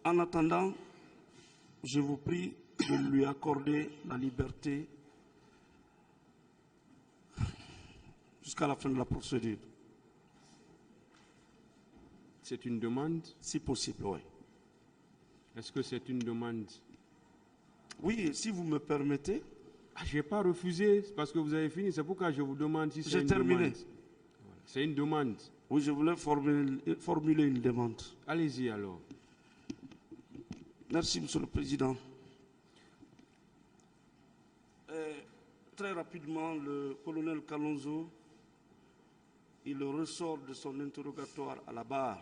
En attendant, je vous prie de lui accorder la liberté jusqu'à la fin de la procédure. C'est une demande? Si possible, oui. Est-ce que c'est une demande? Oui, si vous me permettez. Je n'ai pas refusé parce que vous avez fini. C'est pourquoi je vous demande si c'est une demande. J'ai terminé. Voilà. C'est une demande. Oui, je voulais formuler une demande. Allez-y alors. Merci, Monsieur le Président. Très rapidement, le colonel Kalonzo, il ressort de son interrogatoire à la barre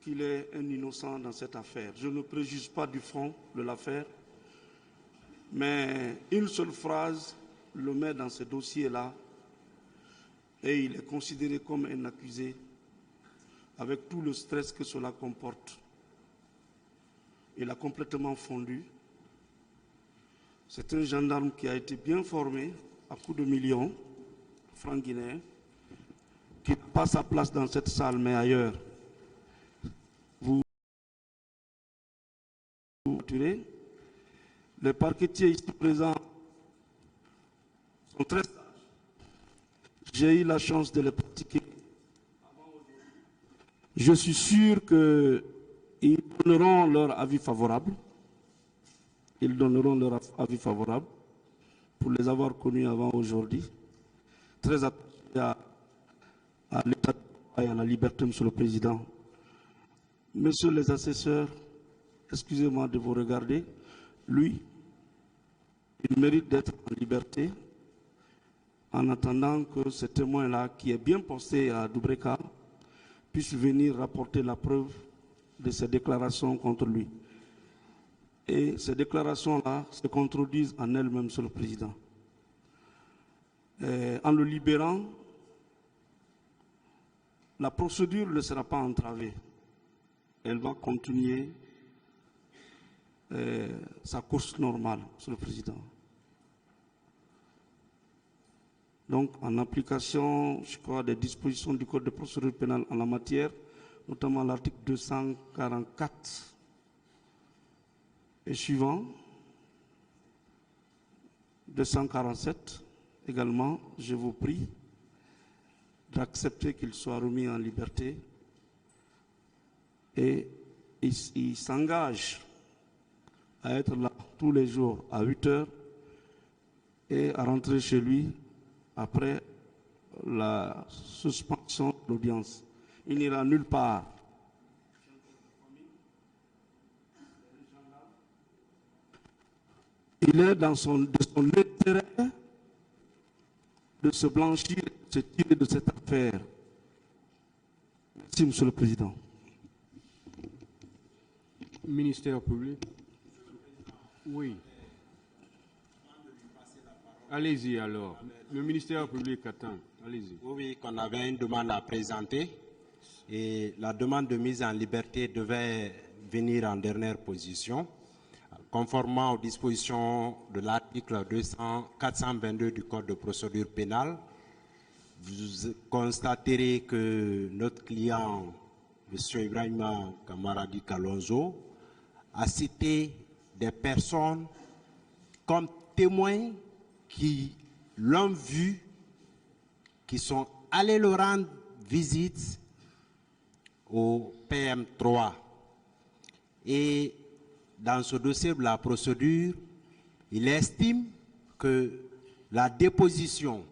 qu'il est un innocent dans cette affaire. Je ne préjuge pas du fond de l'affaire, mais une seule phrase le met dans ce dossier-là et il est considéré comme un accusé avec tout le stress que cela comporte. Il a complètement fondu. C'est un gendarme qui a été bien formé à coups de millions, francs guinéens, qui n'a pas sa place dans cette salle, mais ailleurs. Vous les parquetiers ici présents sont très sages. J'ai eu la chance de les pratiquer. Je suis sûr qu'ils donneront leur avis favorable. Ils donneront leur avis favorable pour les avoir connus avant aujourd'hui. Très attaché à l'état et à la liberté, Monsieur le Président. Messieurs les assesseurs, excusez-moi de vous regarder. Lui, il mérite d'être en liberté en attendant que ce témoin-là, qui est bien posté à Doubreka, puisse venir rapporter la preuve de ses déclarations contre lui. Et ces déclarations-là se contredisent en elles-mêmes, Monsieur le Président. En le libérant, la procédure ne sera pas entravée. Elle va continuer sa course normale, Monsieur le Président. Donc, en application, je crois, des dispositions du Code de procédure pénale en la matière, notamment l'article 244 et suivant, 247 également, je vous prie d'accepter qu'il soit remis en liberté et il s'engage à être là tous les jours à 8 heures et à rentrer chez lui après la suspension de l'audience. Il n'ira nulle part. Il est de son intérêt de se blanchir, de se tirer de cette affaire. Merci, Monsieur le Président. Ministère public. Oui. Allez-y alors. Le ministère public attend. Allez-y. Oui, qu'on avait une demande à présenter et la demande de mise en liberté devait venir en dernière position. Conformément aux dispositions de l'article 422 du Code de procédure pénale, vous constaterez que notre client, M. Ibrahima Kamaradi Kalonzo, a cité des personnes comme témoins qui l'ont vu, qui sont allés leur rendre visite au PM3. Et dans ce dossier de la procédure, il estime que la déposition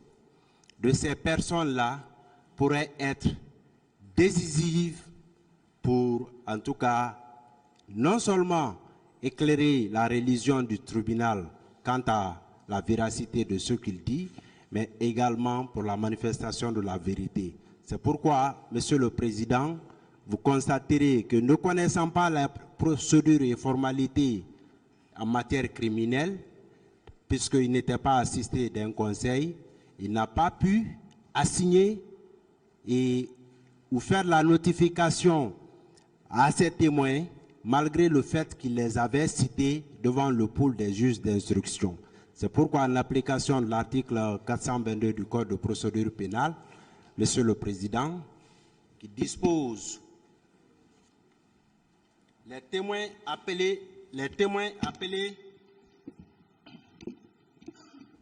de ces personnes-là pourrait être décisive pour, en tout cas, non seulement éclairer la religion du tribunal quant à la véracité de ce qu'il dit, mais également pour la manifestation de la vérité. C'est pourquoi, Monsieur le Président, vous constaterez que ne connaissant pas la procédure et formalité en matière criminelle, puisqu'il n'était pas assisté d'un conseil, il n'a pas pu assigner ou faire la notification à ces témoins, malgré le fait qu'il les avait cités devant le pool des juges d'instruction. C'est pourquoi, en application de l'article 422 du Code de procédure pénale, Monsieur le Président, qui dispose Les témoins appelés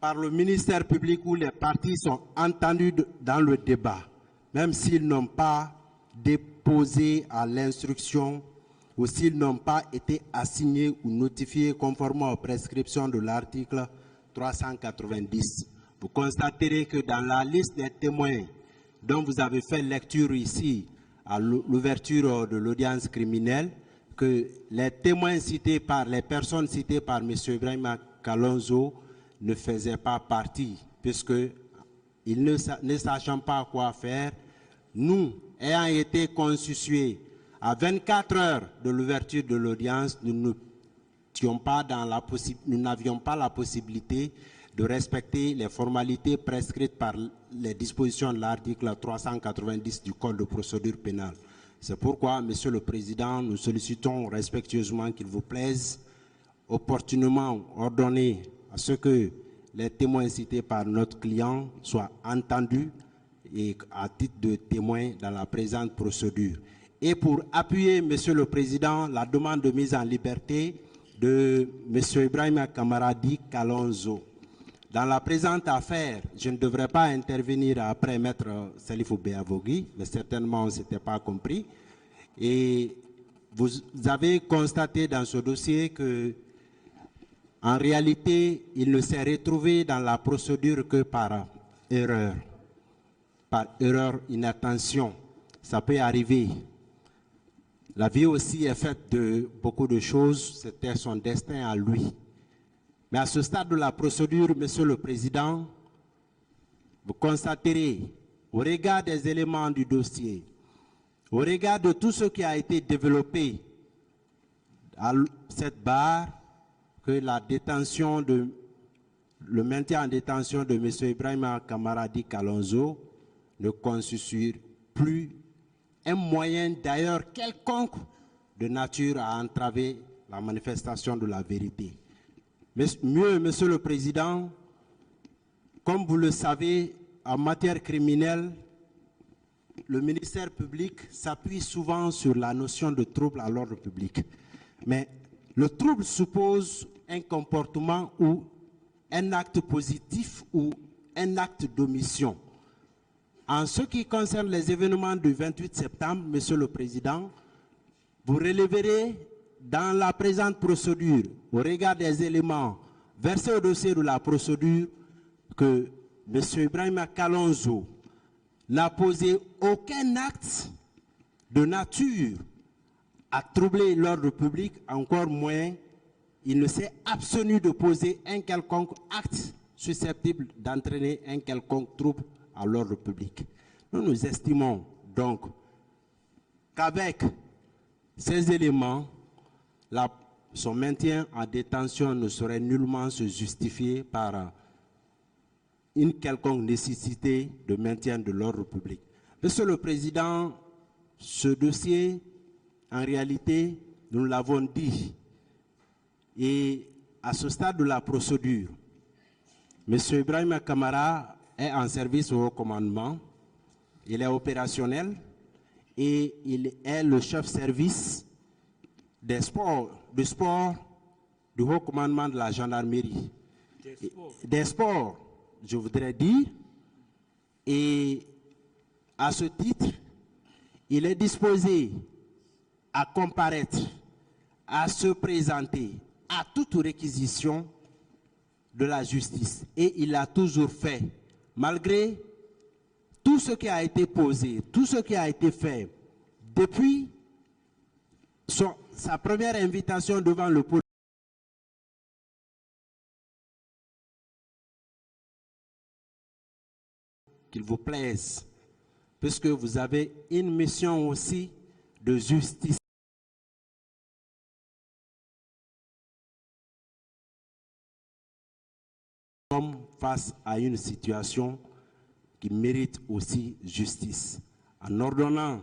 par le ministère public ou les partis sont entendus dans le débat, même s'ils n'ont pas déposé à l'instruction ou s'ils n'ont pas été assignés ou notifiés conformément aux prescriptions de l'article 390. Vous constaterez que dans la liste des témoins dont vous avez fait lecture ici à l'ouverture de l'audience criminelle, que les témoins cités par les personnes citées par M. Ibrahima Kalonzo ne faisaient pas partie, puisque ils ne sachant pas quoi faire, nous, ayant été constitués à 24 heures de l'ouverture de l'audience, nous n'avions pas la possibilité de respecter les formalités prescrites par les dispositions de l'article 390 du Code de procédure pénale. C'est pourquoi, Monsieur le Président, nous sollicitons respectueusement qu'il vous plaise opportunément ordonner à ce que les témoins cités par notre client soient entendus et à titre de témoins dans la présente procédure. Et pour appuyer, Monsieur le Président, la demande de mise en liberté de M. Ibrahima Kamaradi Kalonzo. Dans la présente affaire, je ne devrais pas intervenir après Maître Salifou Beavogui, mais certainement on ne s'était pas compris. Et vous avez constaté dans ce dossier que, en réalité, il ne s'est retrouvé dans la procédure que par erreur, inattention. Ça peut arriver. La vie aussi est faite de beaucoup de choses, c'était son destin à lui. Mais à ce stade de la procédure, Monsieur le Président, vous constaterez, au regard des éléments du dossier, au regard de tout ce qui a été développé à cette barre, que le maintien en détention de M. Ibrahima Kamaradi Kalonzo ne constitue plus un moyen d'ailleurs quelconque de nature à entraver la manifestation de la vérité. Mais mieux, Monsieur le Président, comme vous le savez, en matière criminelle, le ministère public s'appuie souvent sur la notion de trouble à l'ordre public. Mais le trouble suppose un comportement ou un acte positif ou un acte d'omission. En ce qui concerne les événements du 28 septembre, Monsieur le Président, vous relèverez dans la présente procédure, au regard des éléments versés au dossier de la procédure, que M. Ibrahima Kalonzo n'a posé aucun acte de nature à troubler l'ordre public, encore moins, il ne s'est abstenu de poser un quelconque acte susceptible d'entraîner un quelconque trouble à l'ordre public. Nous estimons donc qu'avec ces éléments, son maintien en détention ne saurait nullement se justifier par une quelconque nécessité de maintien de l'ordre public. Monsieur le Président, ce dossier, en réalité, nous l'avons dit, et à ce stade de la procédure, M. Ibrahima Kamara est en service au haut commandement, il est opérationnel et il est le chef-service des sports, du haut commandement de la gendarmerie. Des sports, je voudrais dire, et à ce titre, il est disposé à comparaître, à se présenter à toute réquisition de la justice. Et il l'a toujours fait, malgré tout ce qui a été posé, tout ce qui a été fait depuis sa première invitation devant le pôle. Qu'il vous plaise, puisque vous avez une mission aussi de justice. Nous sommes face à une situation qui mérite aussi justice. En ordonnant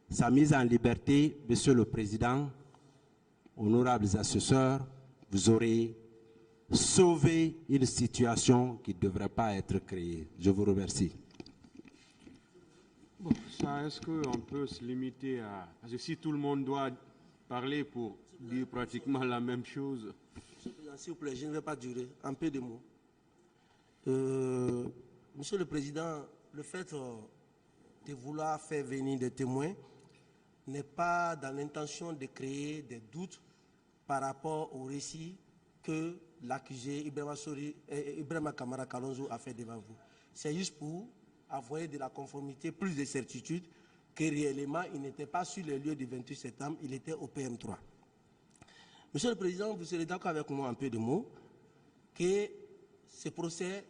sa mise en liberté, Monsieur le Président, honorables assesseurs, vous aurez sauvé une situation qui ne devrait pas être créée. Je vous remercie. Bon, ça, est-ce qu'on peut se limiter à... Parce que si tout le monde doit parler pour dire pratiquement la même chose. Monsieur le Président, s'il vous plaît, je ne vais pas durer. Un peu de mots. Monsieur le Président, le fait de vouloir faire venir des témoins n'est pas dans l'intention de créer des doutes par rapport au récit que l'accusé Ibrahima Kamara Kalonzo a fait devant vous. C'est juste pour avoir de la conformité, plus de certitude que réellement il n'était pas sur les lieux du 28 septembre, il était au PM3. Monsieur le Président, vous serez d'accord avec moi un peu de mots que ce procès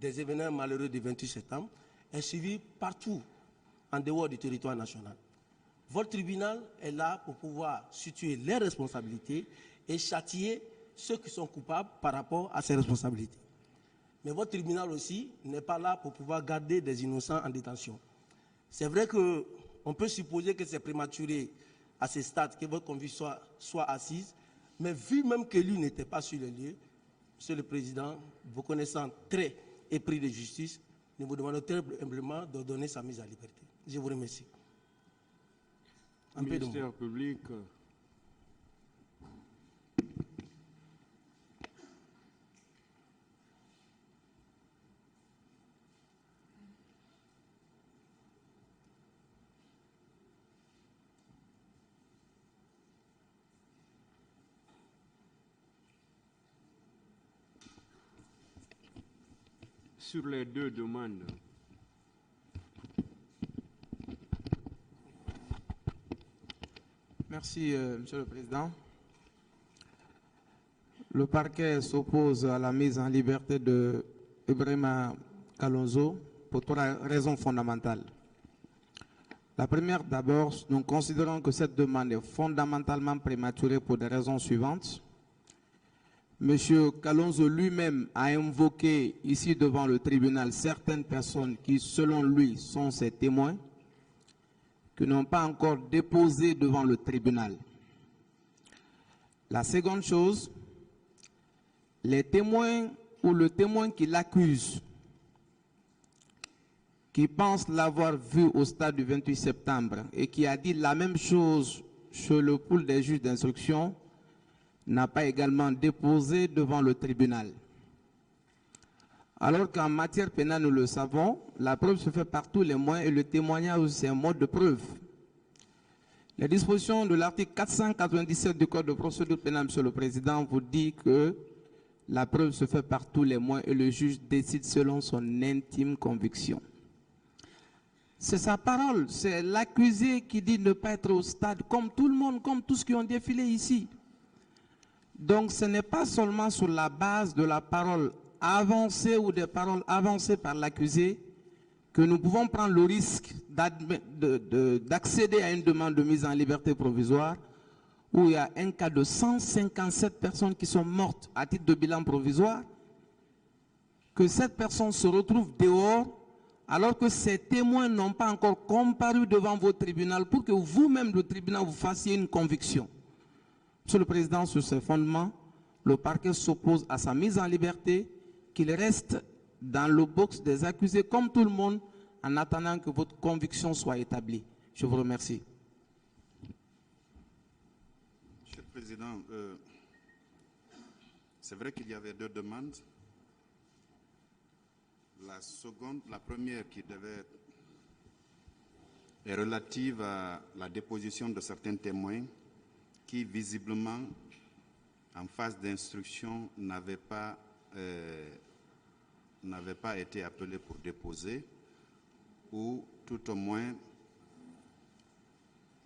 des événements malheureux du 28 septembre est suivi partout en dehors du territoire national. Votre tribunal est là pour pouvoir situer les responsabilités et châtier ceux qui sont coupables par rapport à ces responsabilités. Mais votre tribunal aussi n'est pas là pour pouvoir garder des innocents en détention. C'est vrai qu'on peut supposer que c'est prématuré à ce stade que votre conviction soit assise, mais vu même que lui n'était pas sur le lieu, Monsieur le Président, vous connaissant très épris de justice, nous vous demandons très humblement de donner sa mise à liberté. Je vous remercie. Un peu de mots. Ministère public. Sur les deux demandes. Merci, Monsieur le Président. Le parquet s'oppose à la mise en liberté de Ibrahima Kalonzo pour trois raisons fondamentales. La première, d'abord, nous considérons que cette demande est fondamentalement prématurée pour des raisons suivantes. Monsieur Kalonzo lui-même a invoqué ici devant le tribunal certaines personnes qui, selon lui, sont ses témoins, qui n'ont pas encore déposé devant le tribunal. La seconde chose, les témoins ou le témoin qui l'accuse, qui pense l'avoir vu au stade du 28 septembre et qui a dit la même chose sur le pool des juges d'instruction, n'a pas également déposé devant le tribunal. Alors qu'en matière pénale, nous le savons, la preuve se fait par tous les moyens et le témoignage, c'est un mode de preuve. Les dispositions de l'article 497 du Code de procédure pénale, Monsieur le Président, vous dit que la preuve se fait par tous les moyens et le juge décide selon son intime conviction. C'est sa parole, c'est l'accusé qui dit ne pas être au stade, comme tout le monde, comme tous ceux qui ont défilé ici. Donc ce n'est pas seulement sur la base de la parole avancée ou des paroles avancées par l'accusé que nous pouvons prendre le risque d'accéder à une demande de mise en liberté provisoire où il y a un cas de 157 personnes qui sont mortes à titre de bilan provisoire, que cette personne se retrouve dehors alors que ces témoins n'ont pas encore comparu devant votre tribunal pour que vous-même, le tribunal, vous fassiez une conviction. Monsieur le Président, sur ces fondements, le parquet s'oppose à sa mise en liberté, qu'il reste dans le box des accusés comme tout le monde en attendant que votre conviction soit établie. Je vous remercie. Monsieur le Président, c'est vrai qu'il y avait deux demandes. La première qui est relative à la déposition de certains témoins qui visiblement, en phase d'instruction, n'avaient pas été appelés pour déposer, ou tout au moins,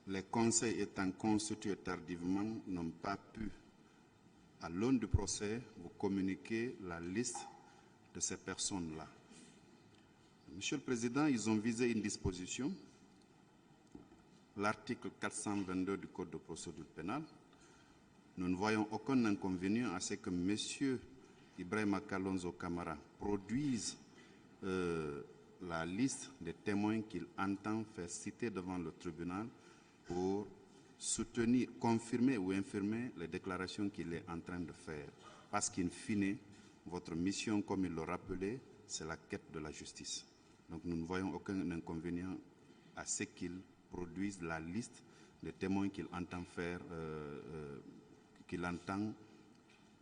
les conseils étant constitués tardivement, n'ont pas pu, à l'aune du procès, vous communiquer la liste de ces personnes-là. Monsieur le Président, ils ont visé une disposition, l'article 422 du Code de procédure pénale. Nous ne voyons aucun inconvénient à ce que M. Ibrahima Kalonzo Kamara produise la liste des témoins qu'il entend faire citer devant le tribunal pour soutenir, confirmer ou infirmer les déclarations qu'il est en train de faire. Parce qu'in fine, votre mission, comme il l'a rappelé, c'est la quête de la justice. Donc nous ne voyons aucun inconvénient à ce qu'il produise la liste des témoins qu'il entend faire, qu'il entend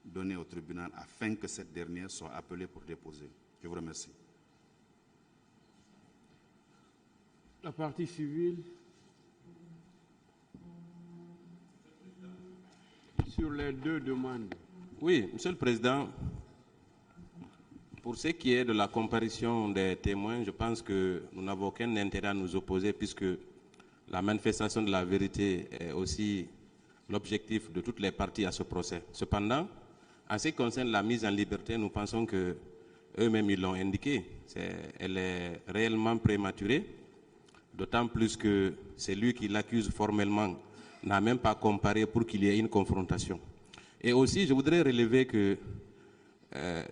donner au tribunal afin que cette dernière soit appelée pour déposer. Je vous remercie. La partie civile. Sur les deux demandes. Oui, Monsieur le Président, pour ce qui est de la comparution des témoins, je pense que nous n'avons aucun intérêt à nous opposer puisque la manifestation de la vérité est aussi l'objectif de toutes les parties à ce procès. Cependant, en ce qui concerne la mise en liberté, nous pensons que eux-mêmes ils l'ont indiqué, elle est réellement prématurée, d'autant plus que c'est lui qui l'accuse formellement n'a même pas comparé pour qu'il y ait une confrontation. Et aussi, je voudrais relever que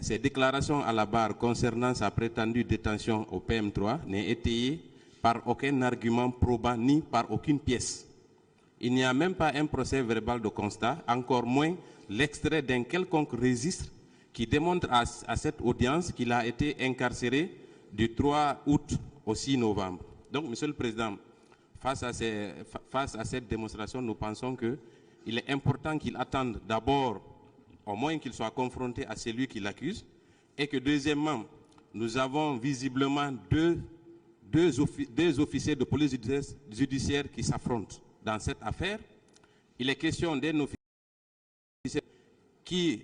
ces déclarations à la barre concernant sa prétendue détention au PM3 n'est étayée par aucun argument probant ni par aucune pièce. Il n'y a même pas un procès verbal de constat, encore moins l'extrait d'un quelconque registre qui démontre à cette audience qu'il a été incarcéré du 3 août au 6 novembre. Donc, Monsieur le Président, face à cette démonstration, nous pensons qu'il est important qu'il attende d'abord, au moins qu'il soit confronté à celui qui l'accuse, et que deuxièmement, nous avons visiblement deux officiers de police judiciaire qui s'affrontent dans cette affaire. Il est question d'un officier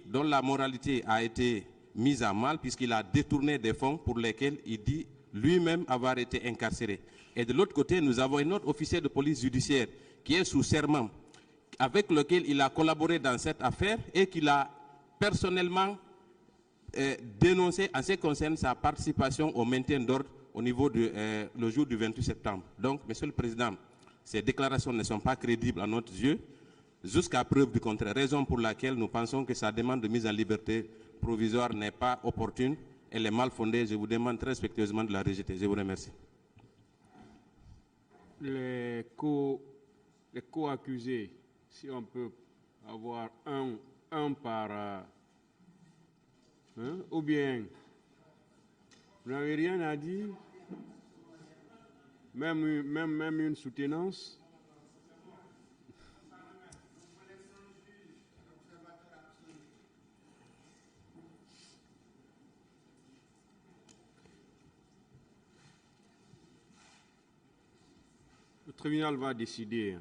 dont la moralité a été mise à mal puisqu'il a détourné des fonds pour lesquels il dit lui-même avoir été incarcéré. Et de l'autre côté, nous avons un autre officier de police judiciaire qui est sous serment, avec lequel il a collaboré dans cette affaire et qu'il a personnellement dénoncé en ce qui concerne sa participation au maintien d'ordre au niveau le jour du 28 septembre. Donc, Monsieur le Président, ces déclarations ne sont pas crédibles à notre yeux, jusqu'à preuve du contraire, raison pour laquelle nous pensons que sa demande de mise en liberté provisoire n'est pas opportune, elle est mal fondée. Je vous demande très respectueusement de la rejeter. Je vous remercie. Les co-accusés, si on peut avoir un par... ou bien, vous n'avez rien à dire, même une soutenance. Le tribunal va décider.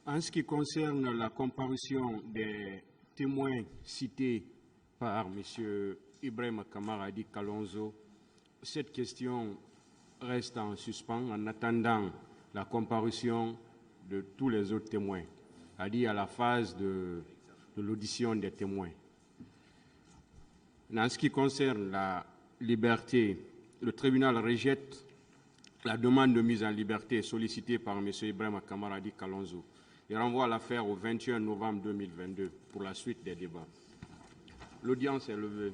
En ce qui concerne la comparution des témoins cités par M. Ibrahim Kamaradi Kalonzo, cette question reste en suspens en attendant la comparution de tous les autres témoins, c'est-à-dire à la phase de l'audition des témoins. En ce qui concerne la liberté, le tribunal rejette la demande de mise en liberté sollicitée par M. Ibrahim Kamaradi Kalonzo. Il renvoie l'affaire au 21 novembre 2022 pour la suite des débats. L'audience est levée.